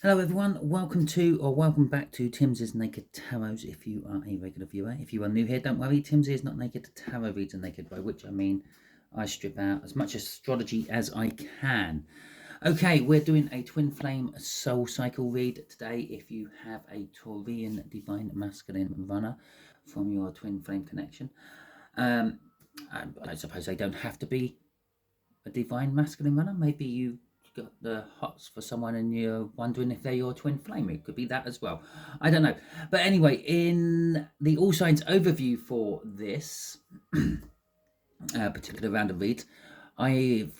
Hello everyone, welcome to or welcome back to Timsy's Naked Tarot if you are a regular viewer. If you are new here, don't worry, Timsy is not naked. Tarot reads are naked, by which I mean I strip out as much astrology as I can. Okay, we're doing a twin flame soul cycle read today. If you have a Taurian divine masculine runner from your twin flame connection, I suppose they don't have to be a divine masculine runner. Maybe you got the hots for someone and you're wondering if they're your twin flame. It could be that as well. I don't know. But anyway, in the all signs overview for this particular round of reads,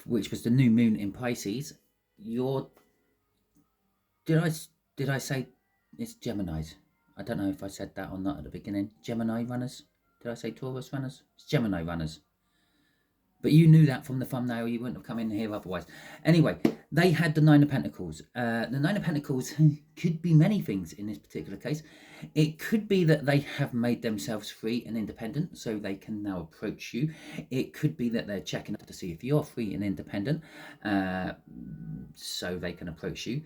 which was the new moon in Pisces, your did I say it's Gemini's? I don't know if I said that or not at the beginning. Gemini runners. Did I say Taurus runners? It's Gemini runners. But you knew that from the thumbnail, you wouldn't have come in here otherwise. Anyway, they had the Nine of Pentacles. The Nine of Pentacles could be many things in this particular case. It could be that they have made themselves free and independent, so they can now approach you. It could be that they're checking up to see if you're free and independent, so they can approach you.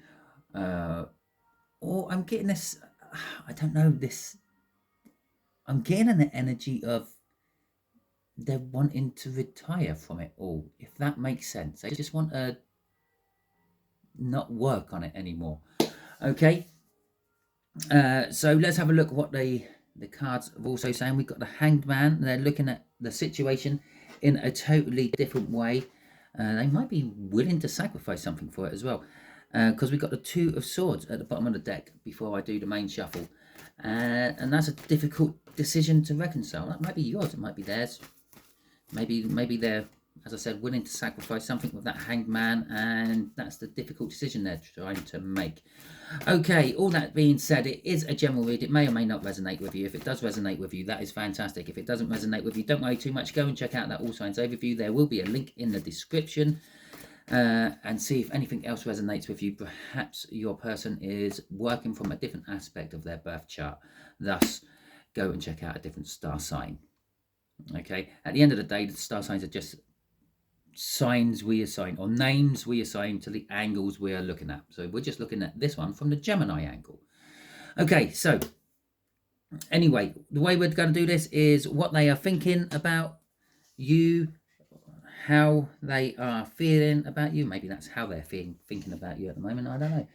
Or I'm getting this, I don't know, I'm getting an energy of they're wanting to retire from it all, if that makes sense. They just want to not work on it anymore. Okay, so let's have a look at what the cards are also saying. We've got the Hanged Man. They're looking at the situation in a totally different way. They might be willing to sacrifice something for it as well, because we've got the Two of Swords at the bottom of the deck before I do the main shuffle, and that's a difficult decision to reconcile. That might be yours, it might be theirs. Maybe they're, as I said, willing to sacrifice something with that Hanged Man, and that's the difficult decision they're trying to make. Okay, all that being said, it is a general read. It may or may not resonate with you. If it does resonate with you, that is fantastic. If it doesn't resonate with you, don't worry too much. Go and check out that All Signs overview. There will be a link in the description, and see if anything else resonates with you. Perhaps your person is working from a different aspect of their birth chart. Thus, go and check out a different star sign. Okay, at the end of the day, the star signs are just signs we assign, or names we assign to the angles we are looking at. So we're just looking at this one from the Gemini angle. Okay, so anyway, the way we're going to do this is what they are thinking about you, how they are feeling about you. Maybe that's how they're thinking about you at the moment. I don't know.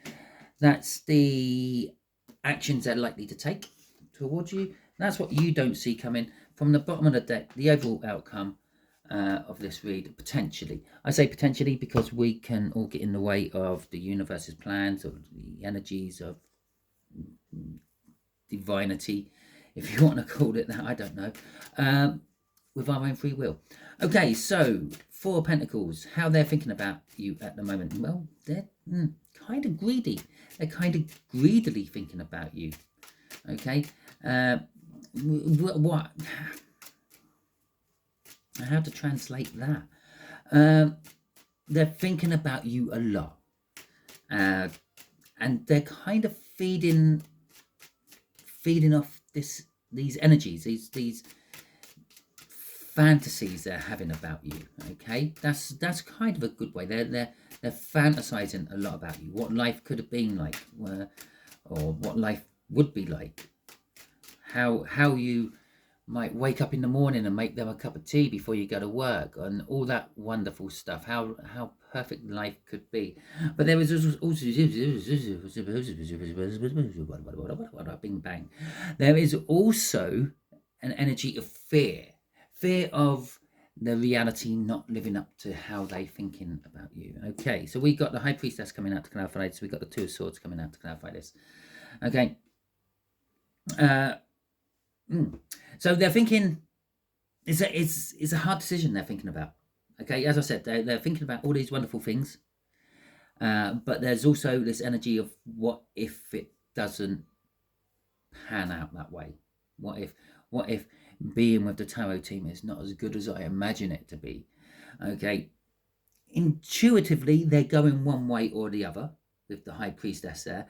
That's the actions they're likely to take towards you. That's what you don't see coming. From the bottom of the deck, the overall outcome of this read, potentially. I say potentially because we can all get in the way of the universe's plans, or the energies of divinity, if you want to call it that, I don't know, with our own free will. Okay, so Four of Pentacles, how they're thinking about you at the moment. Well, they're kind of greedy. They're kind of greedily thinking about you. Okay, what? How to translate that? They're thinking about you a lot, and they're kind of feeding off these energies, these fantasies they're having about you. Okay, that's kind of a good way. They're fantasizing a lot about you, what life could have been like, or what life would be like, how you might wake up in the morning and make them a cup of tea before you go to work, and all that wonderful stuff, how perfect life could be. But there is also bing bang, there is also an energy of fear of the reality not living up to how they're thinking about you. Okay, so we got the High Priestess coming out to clarify this. We got the Two of Swords coming out to clarify this. Okay, so they're thinking, it's a hard decision they're thinking about. Okay, as I said, they're thinking about all these wonderful things, but there's also this energy of what if it doesn't pan out that way? What if being with the tarot team is not as good as I imagine it to be? Okay, intuitively they're going one way or the other with the High Priestess there.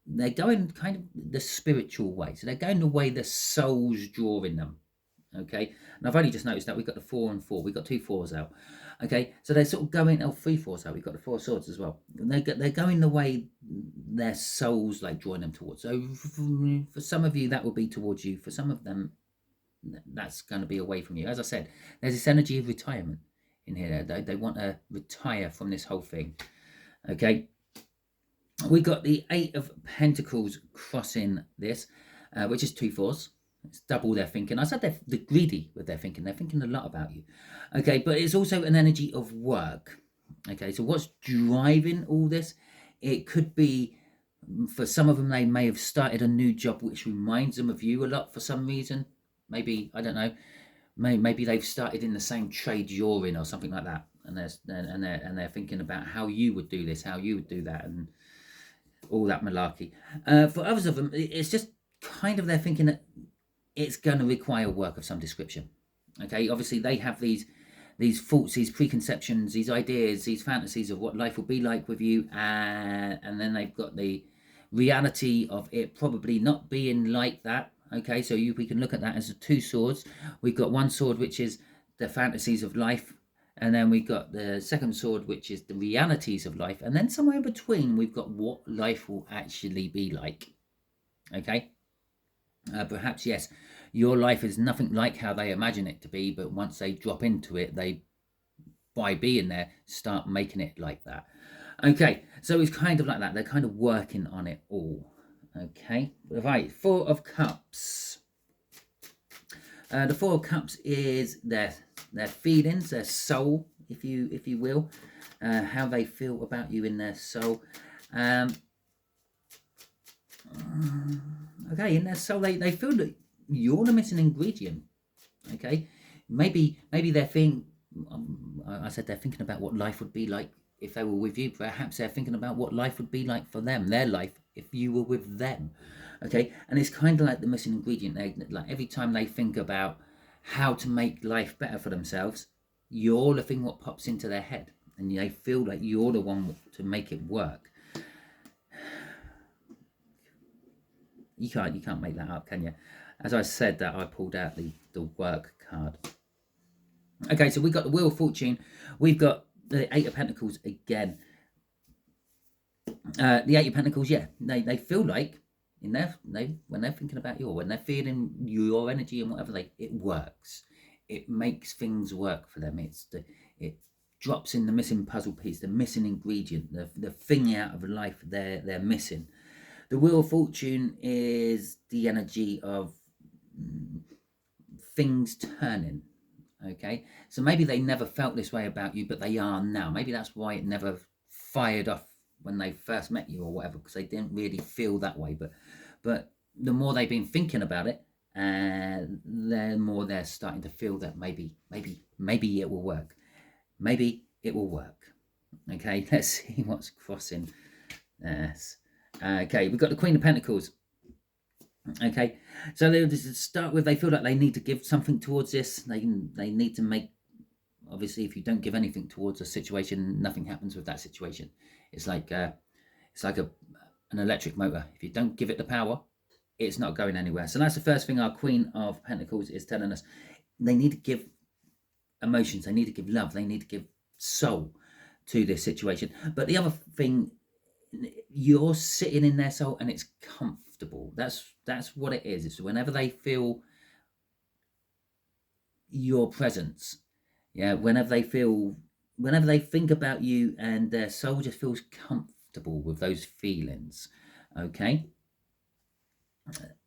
They're going kind of the spiritual way. So they're going the way the soul's drawing them. Okay. And I've only just noticed that we've got the 4 and 4. We've got 2 4s out. Okay, so they're sort of going, oh, 3-4, so we've got the 4 swords as well. They're going the way their souls like drawing them towards. So for some of you, that will be towards you. For some of them, that's going to be away from you. As I said, there's this energy of retirement in here. They want to retire from this whole thing. Okay, we got the 8 of Pentacles crossing this, which is 2 4s. It's double their thinking. I said they're greedy with their thinking. They're thinking a lot about you. Okay, but it's also an energy of work. Okay, so what's driving all this? It could be, for some of them, they may have started a new job which reminds them of you a lot for some reason. Maybe, I don't know, maybe they've started in the same trade you're in or something like that. And they're thinking about how you would do this, how you would do that, and all that malarkey. For others of them, it's just kind of they're thinking that it's going to require work of some description. Okay, obviously they have these thoughts, these preconceptions, these ideas, these fantasies of what life will be like with you, and then they've got the reality of it probably not being like that. Okay, so we can look at that as the 2 swords. We've got one sword which is the fantasies of life, and then we've got the second sword which is the realities of life, and then somewhere in between we've got what life will actually be like. Okay, perhaps, yes, your life is nothing like how they imagine it to be, but once they drop into it, they, by being there, start making it like that. Okay, so it's kind of like that. They're kind of working on it all. Okay, right, 4 of Cups. The 4 of Cups is their feelings, their soul, if you will, how they feel about you in their soul. Okay, in their soul, they feel that you're the missing ingredient. Okay, maybe they're thinking, I said they're thinking about what life would be like if they were with you. Perhaps they're thinking about what life would be like for them, their life, if you were with them. Okay, and it's kind of like the missing ingredient. Like every time they think about how to make life better for themselves, you're the thing what pops into their head, and they feel like you're the one to make it work. You can't make that up, can you? As I said that, I pulled out the work card. Okay, so we've got the Wheel of Fortune. We've got the 8 of Pentacles again. The 8 of Pentacles, yeah, they feel like when they're thinking about you, or when they're feeling your energy and whatever, it works. It makes things work for them. It drops in the missing puzzle piece, the missing ingredient, the thing out of life they're missing. The Wheel of Fortune is the energy of things turning. Okay, so maybe they never felt this way about you, but they are now. Maybe that's why it never fired off when they first met you or whatever, because they didn't really feel that way. But the more they've been thinking about it, the more they're starting to feel that maybe it will work. Maybe it will work. Okay, let's see what's crossing. Yes. Okay, we've got the Queen of Pentacles. Okay, so they start with, they feel like they need to give something towards this. They need to make, obviously, if you don't give anything towards a situation, nothing happens with that situation. It's like an electric motor. If you don't give it the power, it's not going anywhere. So that's the first thing our Queen of Pentacles is telling us. They need to give emotions. They need to give love. They need to give soul to this situation. But the other thing, you're sitting in their soul and it's comfortable. That's what it is. It's whenever they feel your presence, yeah, whenever they think about you, and their soul just feels comfortable with those feelings. Okay.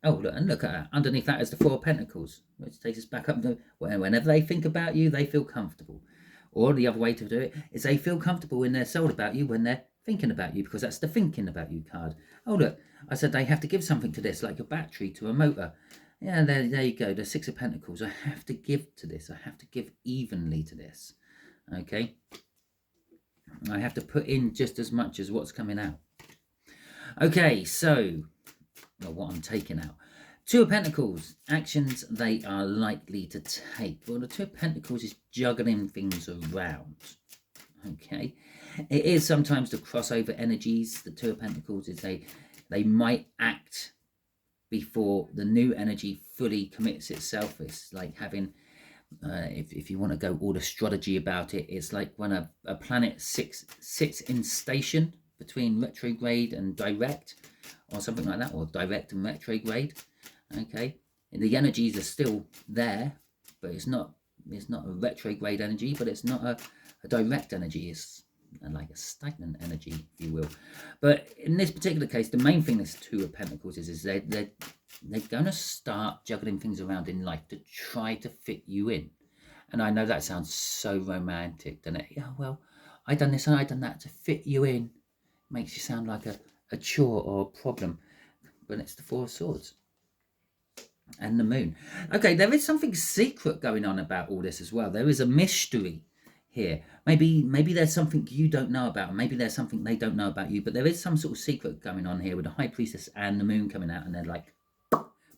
Oh, look, and look at that. Underneath that is the 4 of Pentacles, which takes us back up to whenever they think about you, they feel comfortable. Or the other way to do it is they feel comfortable in their soul about you when they're thinking about you, because that's the thinking about you card. Oh, look, I said they have to give something to this, like a battery to a motor. Yeah, there you go, the 6 of Pentacles. I have to give to this. I have to give evenly to this. Okay? I have to put in just as much as what's coming out. Okay, so what I'm taking out. 2 of Pentacles, actions they are likely to take. Well, the 2 of Pentacles is juggling things around. Okay, it is sometimes the crossover energies. The 2 of Pentacles is they might act before the new energy fully commits itself. It's like having if you want to go all astrology about it, it's like when a planet sits in station between retrograde and direct, or something like that, or direct and retrograde. Okay, and the energies are still there, but it's not a retrograde energy, but it's not a direct energy. It's like a stagnant energy, if you will. But in this particular case, the main thing this Two of Pentacles is they're going to start juggling things around in life to try to fit you in. And I know that sounds so romantic, doesn't it? Yeah, well, I done this and I done that to fit you in. Makes you sound like a chore or a problem. But it's the Four of Swords and the Moon. Okay, there is something secret going on about all this as well. There is a mystery here. Maybe there's something you don't know about, maybe there's something they don't know about you, but there is some sort of secret going on here with the High Priestess and the Moon coming out, and they're like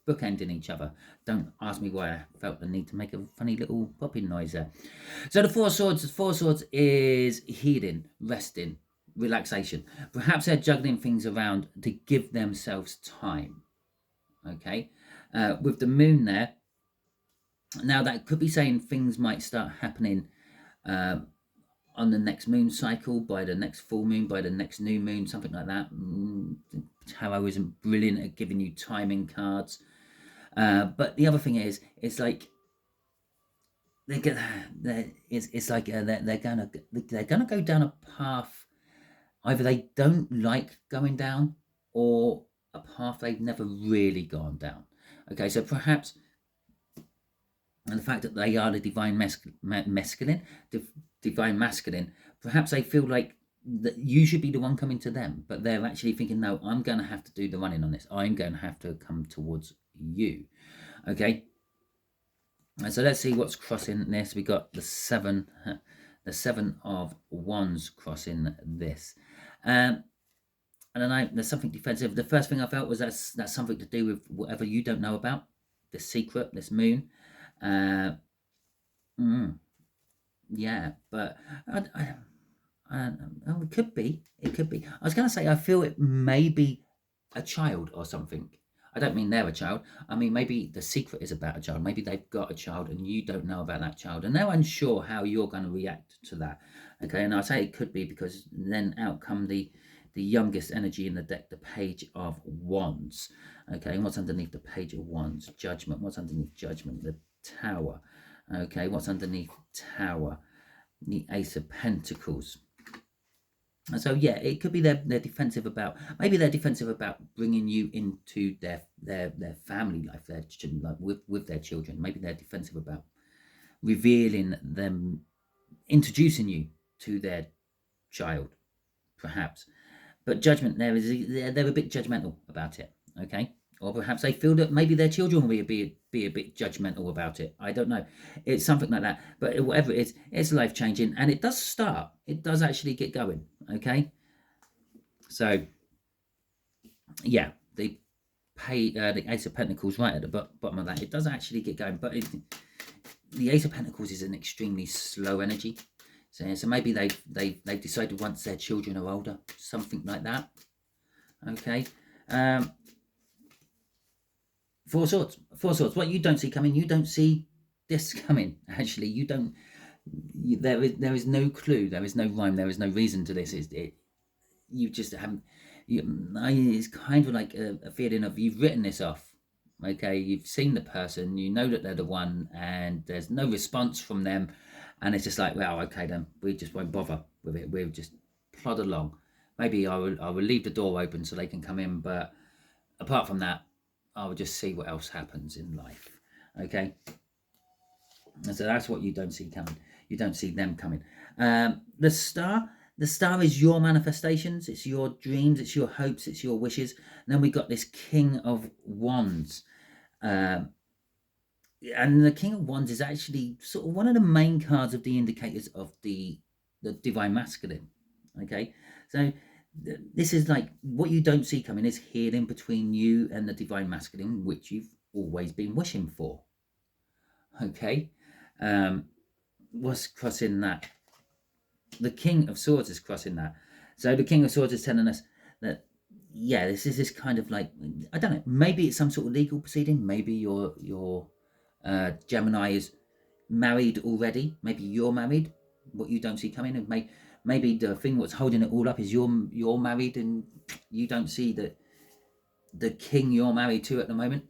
bookending each other. Don't ask me why I felt the need to make a funny little popping noise there. So the Four of Swords is healing, resting, relaxation. Perhaps they're juggling things around to give themselves time. Okay, with the Moon there, now that could be saying things might start happening on the next moon cycle, by the next full moon, by the next new moon, something like that. Tarot isn't brilliant at giving you timing cards, but the other thing is, it's like they're gonna go down a path either they don't like going down, or a path they've never really gone down. Okay, so perhaps, and the fact that they are the divine masculine, perhaps they feel like that you should be the one coming to them, but they're actually thinking, no, I'm going to have to do the running on this. I'm going to have to come towards you. Okay, and so let's see what's crossing this. We got the Seven of Wands crossing this. And then there's something defensive. The first thing I felt was that's something to do with whatever you don't know about, this secret, this Moon. Yeah, but it could be. It could be. I was going to say, I feel it may be a child or something. I don't mean they're a child. I mean, maybe the secret is about a child. Maybe they've got a child and you don't know about that child, and they're unsure how you're going to react to that. Okay, and I say it could be because then out come the youngest energy in the deck, the Page of Wands. Okay, and what's underneath the Page of Wands? Judgment. What's underneath Judgment? The Tower. Okay, what's underneath Tower? The Ace of Pentacles. And so yeah, it could be they're defensive about, maybe they're defensive about bringing you into their family life, their like with their children. Maybe they're defensive about revealing them, introducing you to their child, perhaps. But Judgment, they're a bit judgmental about it. Okay, or perhaps they feel that maybe their children will be a bit judgmental about it. I don't know. It's something like that. But whatever it is, it's life-changing. And it does start. It does actually get going. Okay? So, yeah. The Ace of Pentacles right at the bottom of that. It does actually get going. But the Ace of Pentacles is an extremely slow energy. So maybe they've decided once their children are older. Something like that. Okay? Four Swords. What you don't see coming, you don't see this coming. Actually, you don't. There is no clue. There is no rhyme. There is no reason to this. You just haven't. It's kind of like a feeling of you've written this off. Okay, you've seen the person, you know that they're the one, and there's no response from them, and it's just like, well, okay, then we just won't bother with it. We'll just plod along. Maybe I will leave the door open so they can come in, but apart from that, I will just see what else happens in life. Okay, and so that's what you don't see coming. You don't see them coming. The Star is your manifestations. It's your dreams. It's your hopes. It's your wishes. And then we got this King of Wands. And the King of Wands is actually sort of one of the main cards of the indicators of the Divine Masculine. Okay, so this is like what you don't see coming is healing between you and the Divine Masculine, which you've always been wishing for. Okay, what's crossing that? The King of Swords is crossing that. So the King of Swords is telling us that, yeah, this is this kind of like, I don't know, maybe it's some sort of legal proceeding. Maybe your Gemini is married already. Maybe you're married. What you don't see coming, and maybe the thing what's holding it all up is you're married, and you don't see that the king you're married to at the moment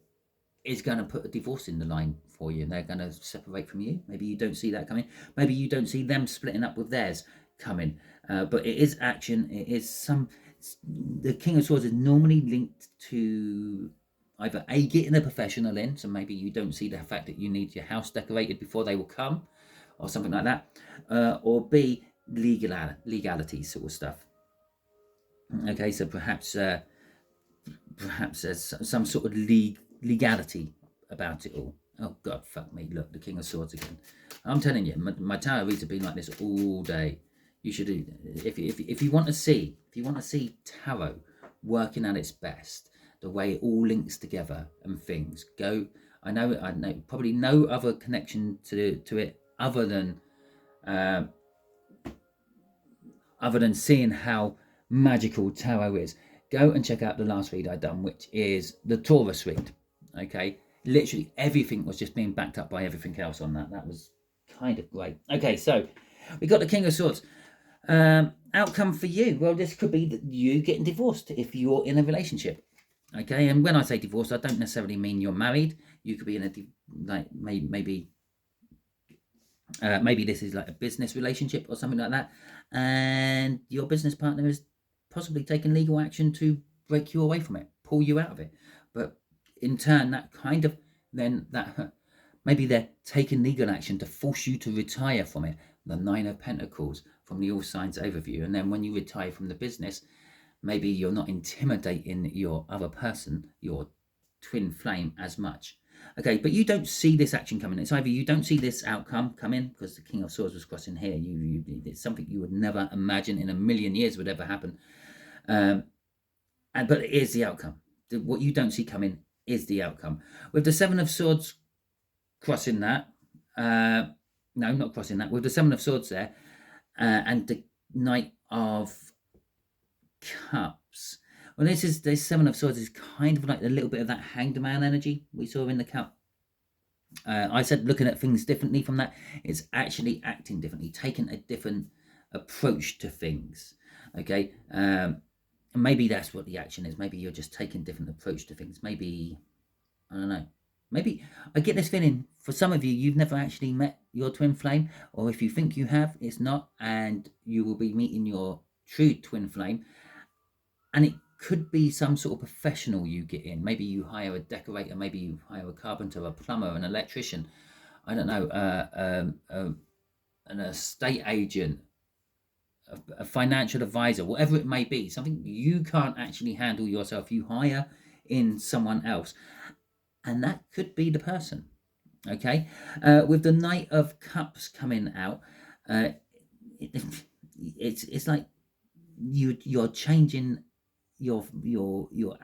is going to put a divorce in the line for you, and they're going to separate from you. Maybe you don't see that coming. Maybe you don't see them splitting up with theirs coming. But it is action. It is the King of Swords is normally linked to either A, getting a professional in, so maybe you don't see the fact that you need your house decorated before they will come, or something like that, or B, legality sort of stuff. Okay, so perhaps there's some sort of legality about it all. Oh God, fuck me! Look, the King of Swords again. I'm telling you, my tarot reads have been like this all day. You should, if you want to see tarot working at its best, the way it all links together and things go. I know probably no other connection to it other than seeing how magical tarot is. Go and check out the last read I done, which is the Taurus read. Okay, literally everything was just being backed up by everything else on that. That was kind of great. Okay, so we got the King of Swords. Outcome for you. Well, this could be that you getting divorced if you're in a relationship. Okay, and when I say divorce, I don't necessarily mean you're married. You could be in a maybe this is like a business relationship or something like that, and your business partner is possibly taking legal action to break you away from it, pull you out of it. But in turn, that kind of then that maybe they're taking legal action to force you to retire from it. The Nine of Pentacles from the All Signs overview, and then when you retire from the business, maybe you're not intimidating your other person, your twin flame, as much. Okay, but you don't see this action coming. It's either you don't see this outcome coming because the King of Swords was crossing here. It's something you would never imagine in a million years would ever happen. But it is the outcome. What you don't see coming is the outcome. With the Seven of Swords crossing that, no, not crossing that. With the Seven of Swords there, and the Knight of Cups. Well, this Seven of Swords is kind of like a little bit of that Hanged Man energy we saw in the Cup. I said looking at things differently from that. It's actually acting differently, taking a different approach to things. Okay, maybe that's what the action is. Maybe you're just taking a different approach to things. Maybe, I don't know. Maybe I get this feeling for some of you, you've never actually met your twin flame, or if you think you have, it's not, and you will be meeting your true twin flame. And it could be some sort of professional you get in. Maybe you hire a decorator, maybe you hire a carpenter, a plumber, an electrician, I don't know, an estate agent, a financial advisor, whatever it may be, something you can't actually handle yourself. You hire in someone else, and that could be the person. Okay, with the Knight of Cups coming out, it's like you're changing your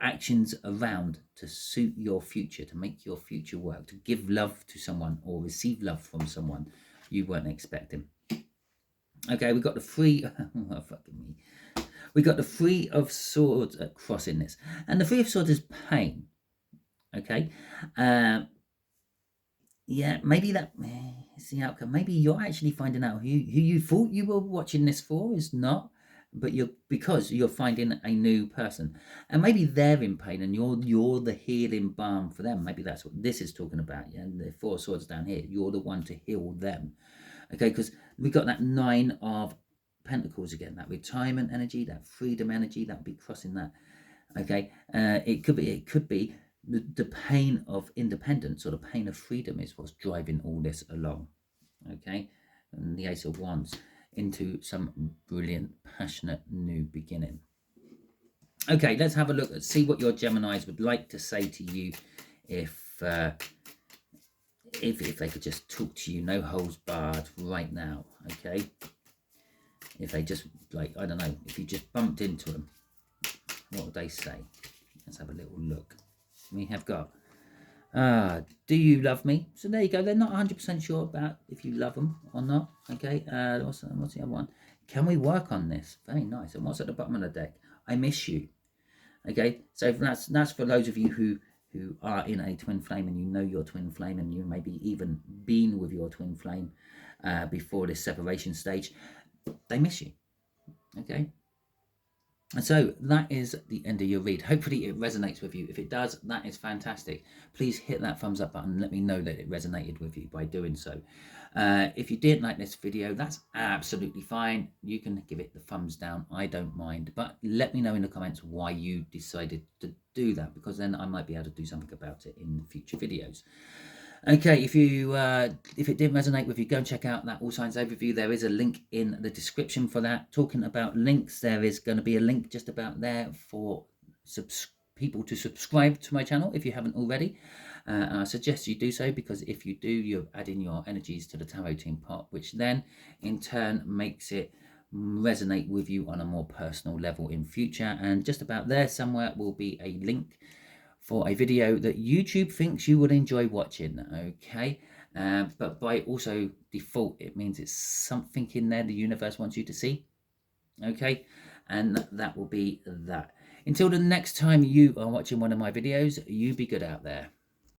actions around to suit your future, to make your future work, to give love to someone or receive love from someone you weren't expecting. Okay, we got the Three. Oh, fucking me. We got the Three of Swords crossing this, and the Three of Swords is pain. Okay, yeah, maybe that is the outcome. Maybe you're actually finding out who you thought you were watching this for is not, but because you're finding a new person, and maybe they're in pain, and you're the healing balm for them. Maybe that's what this is talking about. Yeah, and the Four of Swords down here, you're the one to heal them. Okay, because we got that Nine of Pentacles again, that retirement energy, that freedom energy, that would be crossing that. Okay, it could be the pain of independence or the pain of freedom is what's driving all this along. Okay, and the Ace of Wands into some brilliant, passionate new beginning. Okay, let's have a look and see what your Geminis would like to say to you if they could just talk to you, no holds barred right now. Okay, if they just, like, I don't know, if you just bumped into them, what would they say? Let's have a little look. We have got, do you love me? So there you go. They're not 100% sure about if you love them or not. Okay, what's the other one? Can we work on this? Very nice. And what's at the bottom of the deck? I miss you. Okay, so that's for those of you who who are in a twin flame, and you know your twin flame, and you maybe even been with your twin flame before this separation stage, they miss you. Okay. And so that is the end of your read. Hopefully it resonates with you. If it does, that is fantastic. Please hit that thumbs up button and let me know that it resonated with you by doing so. If you didn't like this video, that's absolutely fine. You can give it the thumbs down. I don't mind. But let me know in the comments why you decided to do that, because then I might be able to do something about it in future videos. Okay, if it didn't resonate with you, go and check out that All Signs Overview. There is a link in the description for that. Talking about links, there is going to be a link just about there for people to subscribe to my channel if you haven't already. I suggest you do so, because if you do, you're adding your energies to the tarot team pot, which then in turn makes it resonate with you on a more personal level in future. And just about there somewhere will be a link for a video that YouTube thinks you will enjoy watching. Okay, but by also default, it means it's something in there the universe wants you to see. Okay, and that will be that. Until the next time you are watching one of my videos, you be good out there.